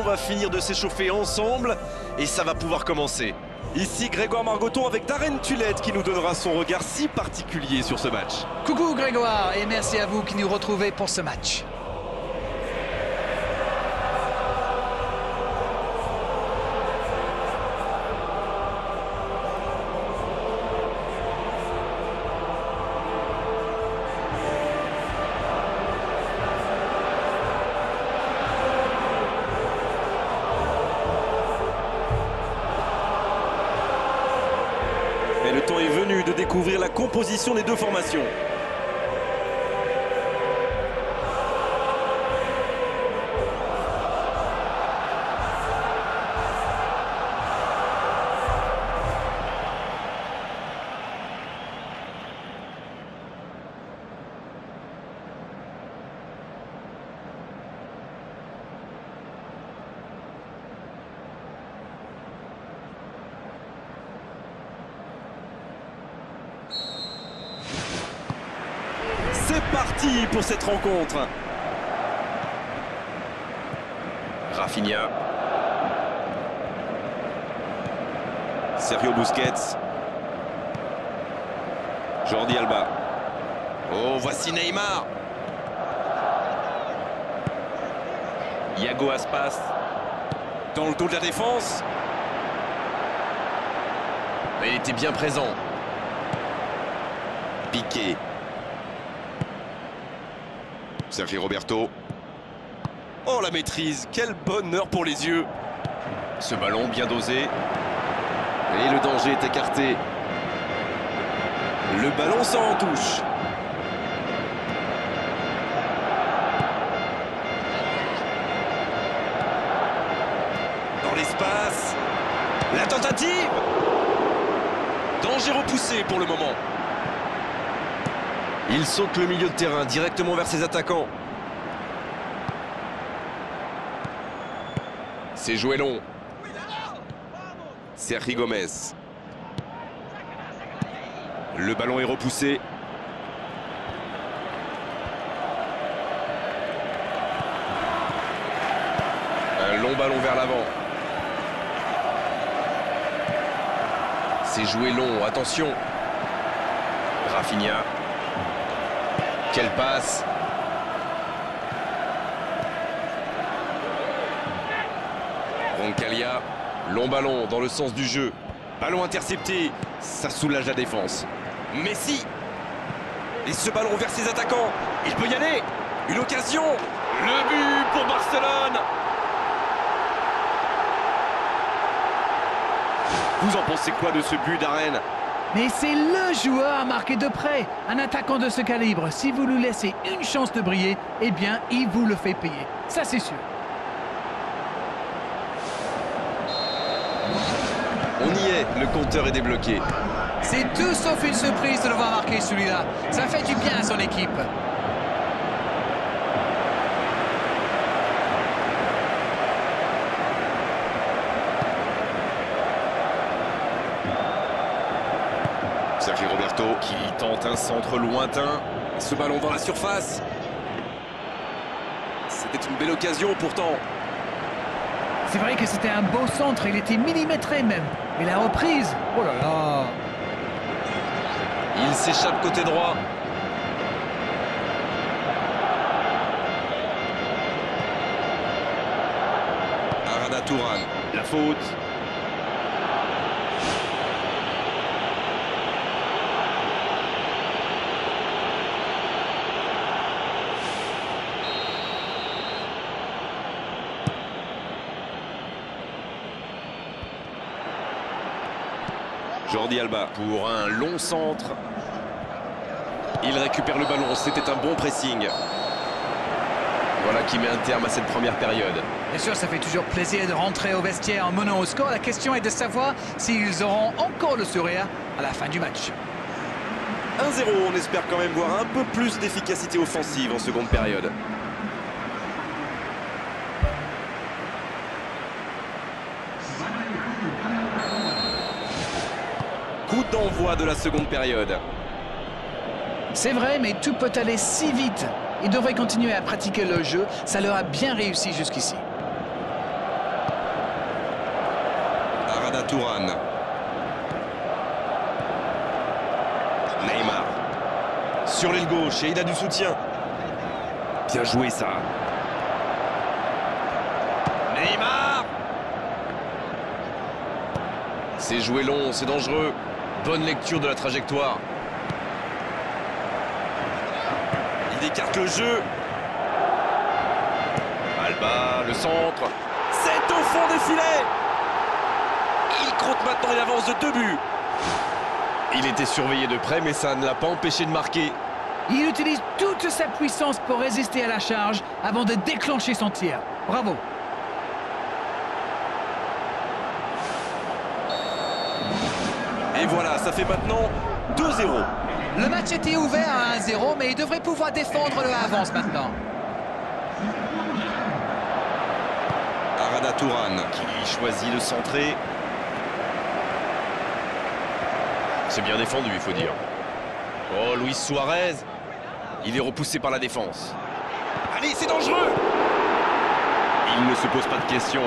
va finir de s'échauffer ensemble et ça va pouvoir commencer. Ici Grégoire Margoton avec Darren Tulette qui nous donnera son regard si particulier sur ce match. Coucou Grégoire et merci à vous qui nous retrouvez pour ce match. Et le temps est venu de découvrir la composition des deux formations. C'est parti pour cette rencontre. Rafinha. Sergio Busquets. Jordi Alba. Oh, voici Neymar. Iago Aspas. Dans le dos de la défense. Il était bien présent. Piqué. Sergio Roberto. Oh la maîtrise, quel bonheur pour les yeux. Ce ballon bien dosé. Et le danger est écarté. Le ballon s'en touche. Dans l'espace. La tentative. Danger repoussé pour le moment. Il saute le milieu de terrain directement vers ses attaquants. C'est joué long. Sergi Gomez. Le ballon est repoussé. Un long ballon vers l'avant. C'est joué long, attention. Rafinha. Quelle passe. Roncaglia. Long ballon dans le sens du jeu. Ballon intercepté. Ça soulage la défense. Messi. Et ce ballon vers ses attaquants. Il peut y aller. Une occasion. Le but pour Barcelone. Vous en pensez quoi de ce but, Darren? Mais c'est le joueur à marquer de près. Un attaquant de ce calibre, si vous lui laissez une chance de briller, eh bien, il vous le fait payer. Ça, c'est sûr. On y est, le compteur est débloqué. C'est tout sauf une surprise de le voir marquer celui-là. Ça fait du bien à son équipe. Sergio Roberto Qui tente un centre lointain. ce ballon dans la surface. C'était une belle occasion pourtant. C'est vrai que c'était un beau centre, il était millimétré même. Mais la reprise, oh là là. Il s'échappe côté droit. Arada Touran. La faute. Jordi Alba Pour un long centre. il récupère le ballon, c'était un bon pressing. Voilà qui met un terme à cette première période. Bien sûr, ça fait toujours plaisir de rentrer au vestiaire en menant au score. La question est de savoir s'ils auront encore le sourire à la fin du match. 1-0, on espère quand même voir un peu plus d'efficacité offensive en seconde période. Coup d'envoi de la seconde période. C'est vrai, mais tout peut aller si vite. Ils devraient continuer à pratiquer le jeu. Ça leur a bien réussi jusqu'ici. Tourane. Neymar. Sur l'aile gauche et il a du soutien. Bien joué ça. Neymar. C'est joué long, c'est dangereux. Bonne lecture de la trajectoire. Il écarte le jeu. Alba, le centre. C'est au fond des filets. Il compte maintenant une avance de 2 buts. Il était surveillé de près, mais ça ne l'a pas empêché de marquer. Il utilise toute sa puissance pour résister à la charge avant de déclencher son tir. Bravo. Et voilà, ça fait maintenant 2-0. Le match était ouvert à 1-0, mais il devrait pouvoir défendre le avance maintenant. Arada Tourane. Qui choisit de centrer. C'est bien défendu, il faut dire. Oh, Luis Suarez. Il est repoussé par la défense. Allez, c'est dangereux. Il ne se pose pas de questions.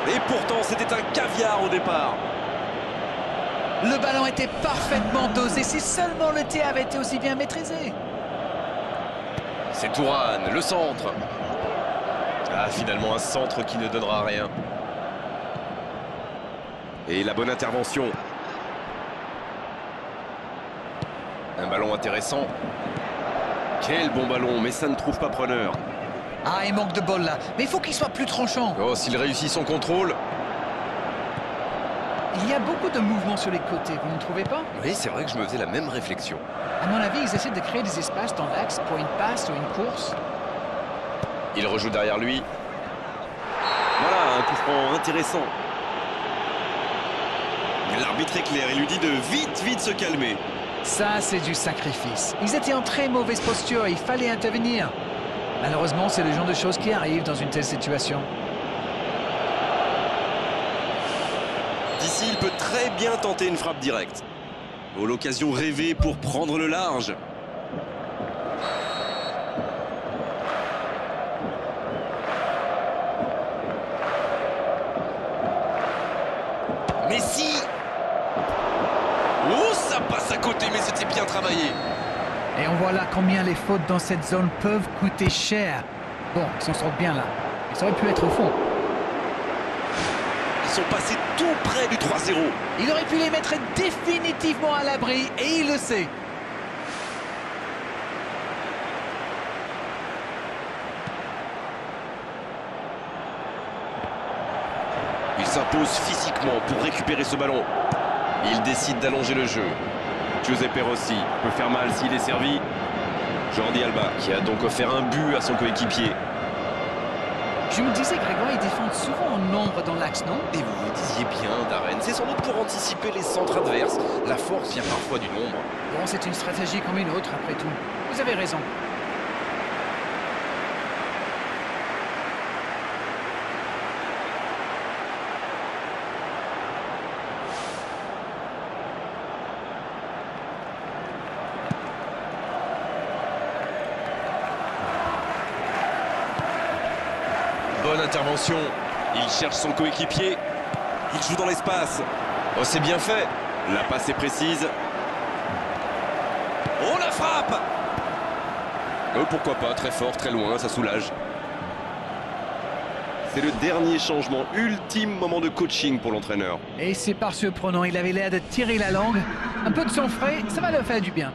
Et pourtant, c'était un caviar au départ. Le ballon était parfaitement dosé si seulement le tir avait été aussi bien maîtrisé. C'est Tourane, le centre. Ah, finalement, un centre qui ne donnera rien. Et la bonne intervention. Un ballon intéressant. Quel bon ballon, mais ça ne trouve pas preneur. Ah, il manque de bol là, mais il faut qu'il soit plus tranchant. Oh, s'il réussit son contrôle. Il y a beaucoup de mouvements sur les côtés, vous ne trouvez pas? Oui, c'est vrai que je me faisais la même réflexion. À mon avis, ils essaient de créer des espaces dans l'axe pour une passe ou une course. Il rejoue derrière lui. Voilà, un coup franc intéressant. L'arbitre est clair, il lui dit de vite se calmer. Ça, c'est du sacrifice. Ils étaient en très mauvaise posture, il fallait intervenir. Malheureusement, c'est le genre de choses qui arrivent dans une telle situation. D'ici, il peut très bien tenter une frappe directe. Oh, l'occasion rêvée pour prendre le large. Messi. Oh, ça passe à côté, mais c'était bien travaillé. Et on voit là combien les fautes dans cette zone peuvent coûter cher. Bon, ils s'en sortent bien là. Mais ça aurait pu être au fond. Ils sont passés tout près du 3-0. Il aurait pu les mettre définitivement à l'abri et il le sait. Il s'impose physiquement pour récupérer ce ballon. Il décide d'allonger le jeu. Giuseppe Rossi peut faire mal s'il est servi. Jordi Alba. Qui a donc offert un but à son coéquipier. Je me disais, Grégoire, ils défendent souvent en nombre dans l'axe, non? Et vous vous disiez bien, Darren, c'est sans doute pour anticiper les centres adverses. La force vient parfois du nombre. Bon, c'est une stratégie comme une autre, après tout. Vous avez raison. Bonne intervention. Il cherche son coéquipier. Il joue dans l'espace. Oh, c'est bien fait. La passe est précise. Oh, la frappe! Pourquoi pas, très fort, très loin, ça soulage. C'est le dernier changement, ultime moment de coaching pour l'entraîneur. Et c'est par surprenant, il avait l'air de tirer la langue. Un peu de sang frais, ça va leur faire du bien.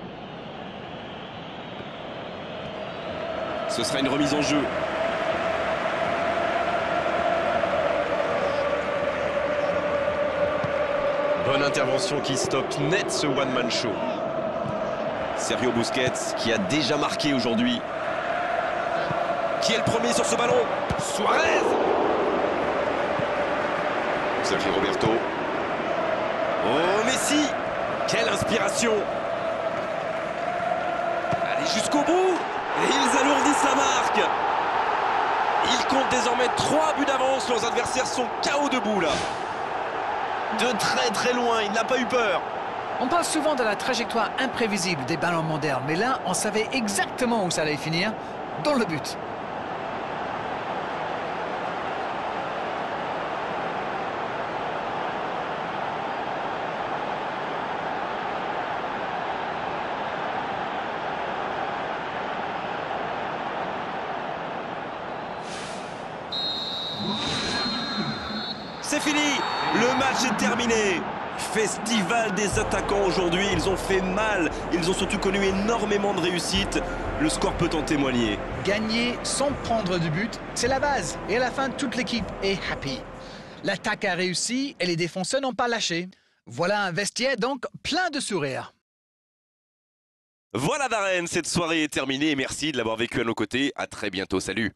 Ce sera une remise en jeu. Bonne intervention qui stoppe net ce one-man show. Sergio Busquets qui a déjà marqué aujourd'hui. Qui est le premier sur ce ballon? Suarez! Sergi Roberto. Oh, Messi! Quelle inspiration! Allez jusqu'au bout! Et ils alourdissent la marque! Ils comptent désormais 3 buts d'avance. Leurs adversaires sont KO debout là. De très loin, il n'a pas eu peur. On parle souvent de la trajectoire imprévisible des ballons modernes, mais là, on savait exactement où ça allait finir, dans le but. c'est fini. Le match est terminé. Festival des attaquants aujourd'hui, ils ont fait mal. Ils ont surtout connu énormément de réussite. Le score peut en témoigner. Gagner sans prendre de but, c'est la base. Et à la fin, toute l'équipe est happy. L'attaque a réussi et les défenseurs n'ont pas lâché. Voilà un vestiaire donc plein de sourires. Voilà Darren, cette soirée est terminée. Merci de l'avoir vécu à nos côtés. À très bientôt, salut.